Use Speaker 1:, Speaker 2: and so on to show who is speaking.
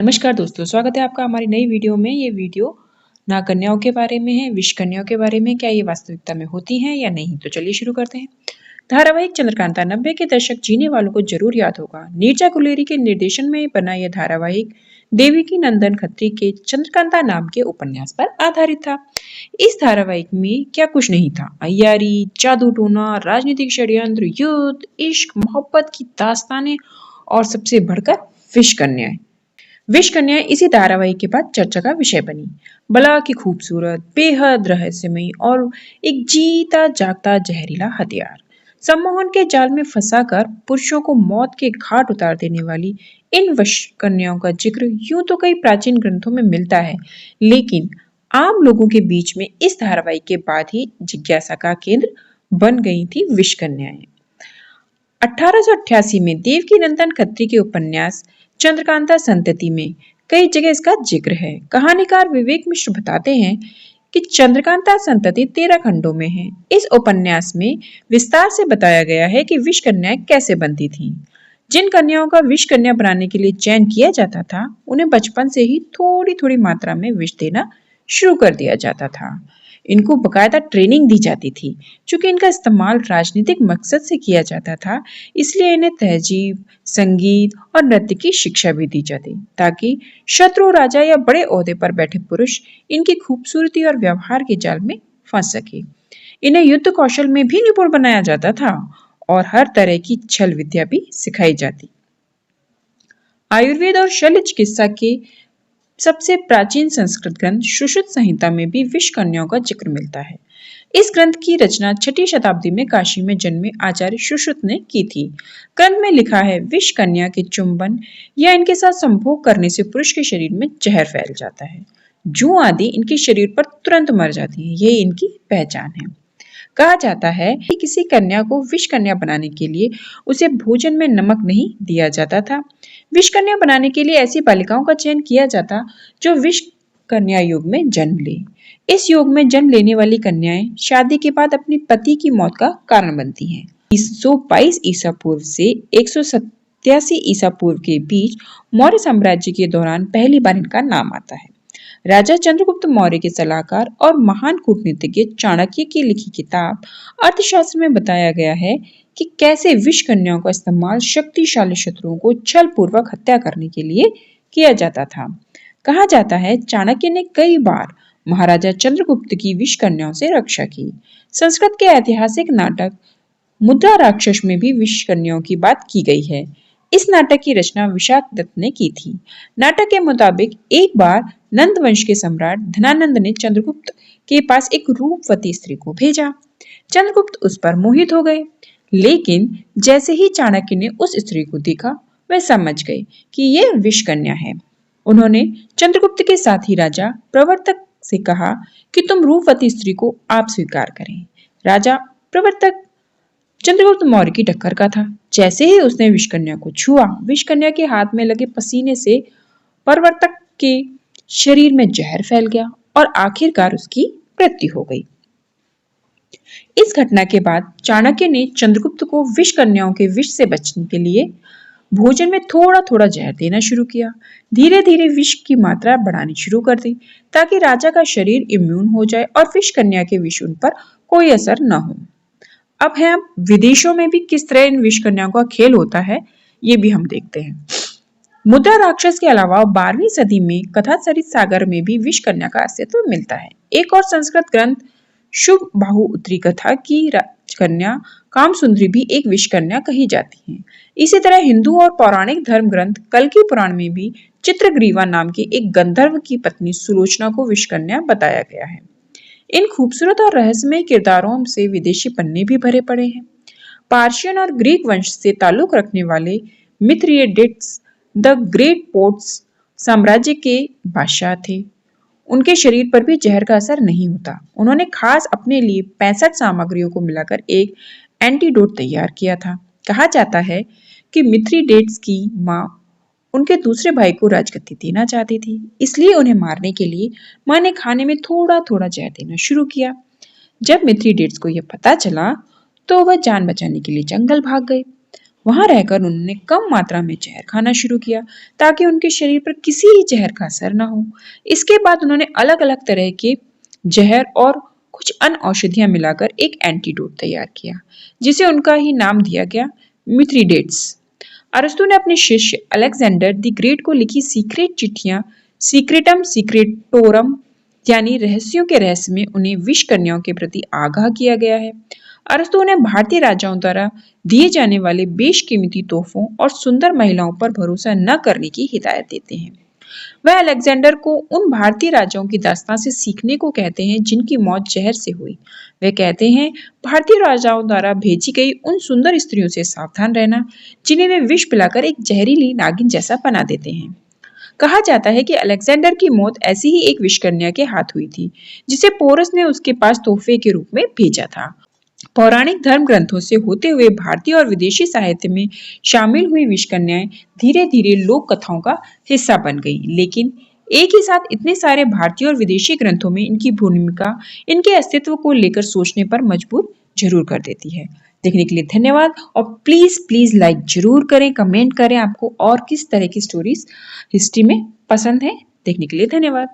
Speaker 1: नमस्कार दोस्तों, स्वागत है आपका हमारी नई वीडियो में। ये वीडियो नागकन्याओं के बारे में है, विष कन्याओं के बारे में। क्या ये वास्तविकता में होती हैं या नहीं? तो चलिए शुरू करते हैं। धारावाहिक चंद्रकांता 90 के दशक जीने वालों को जरूर याद होगा। नीरजा गुलेरी के निर्देशन में बना यह धारावाहिक देवकी नंदन खत्री के चंद्रकांता नाम के उपन्यास पर आधारित था। इस धारावाहिक में क्या कुछ नहीं था। अय्यारी, जादू टोना, राजनीतिक षड्यंत्र, युद्ध, इश्क, मोहब्बत की दास्तानें और सबसे बढ़कर विष कन्याएं। विष कन्याएं इसी धारावाहिक के बाद चर्चा का विषय बनी। बला की खूबसूरत, बेहद रहस्यमयी और एक जीता जागता जहरीला हथियार। सम्मोहन के जाल में फंसाकर पुरुषों को मौत के घाट उतार देने वाली इन विष कन्याओं का जिक्र यूं तो कई प्राचीन ग्रंथों में मिलता है, लेकिन आम लोगों के बीच में इस धारावाहिक के बाद ही जिज्ञासा का केंद्र बन गई थी विष कन्याएं। 1888 में देवकी नंदन खत्री के उपन्यास चंद्रकांता संतति में कई जगह इसका जिक्र है। कहानीकार विवेक मिश्र बताते हैं कि चंद्रकांता संतति 13 खंडों में है। इस उपन्यास में विस्तार से बताया गया है कि विष कन्याएं कैसे बनती थीं। जिन कन्याओं का विष कन्या बनाने के लिए चयन किया जाता था, उन्हें बचपन से ही थोड़ी थोड़ी मात्रा में विष देना शुरू कर दिया जाता था। इनको बकायदा ट्रेनिंग दी जाती थी। चूंकि इनका इस्तेमाल राजनीतिक मकसद से किया जाता था, इसलिए इन्हें तहजीब, संगीत और नृत्य की शिक्षा भी दी जाती, ताकि शत्रु राजा या बड़े ओहदे पर बैठे पुरुष इनकी खूबसूरती और व्यवहार के जाल में फंस सके। इन्हें युद्ध कौशल में भी निपुण बनाया जाता था और हर तरह की छल विद्या भी सिखाई जाती। आयुर्वेद और शल्य चिकित्सा के सबसे प्राचीन संस्कृत ग्रंथ सुश्रुत संहिता में भी विष कन्याओं का जिक्र मिलता है। इस ग्रंथ की रचना 6ठी शताब्दी में काशी में जन्मे आचार्य सुश्रुत ने की थी। ग्रंथ में लिखा है, विष कन्या के चुंबन या इनके साथ संभोग करने से पुरुष के शरीर में जहर फैल जाता है। जूं आदि इनके शरीर पर तुरंत मर जाती है। ये इनकी पहचान है। कहा जाता है कि किसी कन्या को विष कन्या बनाने के लिए उसे भोजन में नमक नहीं दिया जाता था। विष कन्या बनाने के लिए ऐसी बालिकाओं का चयन किया जाता जो विष कन्या युग में जन्म ले। इस युग में जन्म लेने वाली कन्याएं शादी के बाद अपने पति की मौत का कारण बनती हैं। 122 ईसा पूर्व से 187 ईसा पूर्व के बीच मौर्य साम्राज्य के दौरान पहली बार इनका नाम आता है। राजा चंद्रगुप्त मौर्य के सलाहकार और महान कूटनीतिज्ञ चाणक्य की लिखी किताब अर्थशास्त्र में बताया गया है कि कैसे विष कन्याओं का इस्तेमाल शक्तिशाली शत्रुओं को छल पूर्वक हत्या करने के लिए किया जाता था। कहा जाता है, चाणक्य ने कई बार महाराजा चंद्रगुप्त की विष कन्याओं से रक्षा की। संस्कृत के ऐतिहासिक नाटक मुद्रा राक्षस में भी विष कन्याओं की बात की गई है। इस नाटक की रचना विशाख दत्त ने की थी। नाटक के मुताबिक एक बार नंद वंश के सम्राट धनानंद ने चंद्रगुप्त के पास एक रूपवती स्त्री को भेजा। चंद्रगुप्त उस पर मोहित हो गए, लेकिन जैसे ही चाणक्य ने उस स्त्री को देखा, वह समझ गए कि यह विष कन्या है। उन्होंने चंद्रगुप्त के साथी राजा प्रवर्तक से कहा कि तुम रूपवती स्त्री को आप स्वीकार करें। राजा प्रवर्तक चंद्रगुप्त मौर्य की टक्कर का था। जैसे ही उसने विष कन्या को छुआ, विष कन्या के हाथ में लगे पसीने से प्रवर्तक के शरीर में जहर फैल गया और आखिरकार उसकी मृत्यु हो गई। इस घटना के बाद चाणक्य ने चंद्रगुप्त को विष कन्याओं के विष से बचने के लिए भोजन में थोड़ा थोड़ा जहर देना शुरू किया। धीरे धीरे विष की मात्रा बढ़ानी शुरू कर दी, ताकि राजा का शरीर इम्यून हो जाए और विष कन्या के विष उन पर कोई असर न हो। अब है विदेशों में भी किस तरह इन विष कन्याओं का खेल होता है, ये भी हम देखते हैं। मुद्रा राक्षस के अलावा 12वीं सदी में कथा सरित सागर में भी विष कन्या का अस्तित्व मिलता है। एक और संस्कृत ग्रंथ शुभ बाहु उत्तरी कथा की राजकन्या कामसुंदरी भी एक विष कन्या कही जाती है। इसी तरह हिंदू और पौराणिक धर्म ग्रंथ कल्कि पुराण में भी चित्रग्रीवा नाम के एक गंधर्व की पत्नी सुलोचना को विष कन्या बताया गया है। इन खूबसूरत और रहस्यमय किरदारों से विदेशी पन्ने भी भरे पड़े हैं। पार्शियन और ग्रीक वंश से ताल्लुक रखने वाले मिथ्रिडेट्स द ग्रेट पोर्ट्स साम्राज्य के बादशाह थे। उनके शरीर पर भी जहर का असर नहीं होता। उन्होंने खास अपने लिए 65 सामग्रियों को मिलाकर एक एंटीडोट तैयार किया था। कहा जाता है कि मिथ्रिडेट्स की मां उनके दूसरे भाई को राजगद्दी देना चाहती थी, इसलिए उन्हें मारने के लिए मां ने खाने में थोड़ा थोड़ा जहर देना शुरू किया। जब मिथ्रिडेट्स को यह पता चला तो वह जान बचाने के लिए जंगल भाग गए। वहां रहकर उन्होंने कम मात्रा में जहर खाना शुरू किया ताकि उनके शरीर पर किसी ही जहर का असर न हो। इसके बाद उन्होंने अलग अलग तरह के जहर और कुछ अन्य औषधियां मिलाकर एक एंटीडोट तैयार किया, जिसे उनका ही नाम दिया गया, मिथ्रिडेट्स। अरस्तु ने अपने शिष्य अलेक्जेंडर द ग्रेट को लिखी सीक्रेट चिट्ठियां सीक्रेटम सीक्रेटोरम यानी रहस्यों के रहस्य में उन्हें विष कन्याओं के प्रति आगाह किया गया है। अरस्तु उन्हें भारतीय राजाओं द्वारा दिए जाने वाले बेशकीमती तोहफों और सुंदर महिलाओं पर भरोसा न करने की हिदायत देते हैं। वह अलेक्जेंडर को उन भारतीय राजाओं की दास्तां से सीखने को कहते हैं जिनकी मौत जहर से हुई। वे कहते हैं, भारतीय राजाओं द्वारा भेजी गई उन सुंदर स्त्रियों से सावधान रहना जिन्हें वे विष पिलाकर एक जहरीली नागिन जैसा बना देते हैं। कहा जाता है कि अलेक्जेंडर की मौत ऐसी ही एक विषकन्या के हाथ हुई थी, जिसे पोरस ने उसके पास तोहफे के रूप में भेजा था। पौराणिक धर्म ग्रंथों से होते हुए भारतीय और विदेशी साहित्य में शामिल हुई विषकन्याएं धीरे धीरे लोक कथाओं का हिस्सा बन गई, लेकिन एक ही साथ इतने सारे भारतीय और विदेशी ग्रंथों में इनकी भूमिका इनके अस्तित्व को लेकर सोचने पर मजबूर जरूर कर देती है। देखने के लिए धन्यवाद और प्लीज प्लीज लाइक जरूर करें, कमेंट करें आपको और किस तरह की स्टोरीज हिस्ट्री में पसंद है। देखने के लिए धन्यवाद।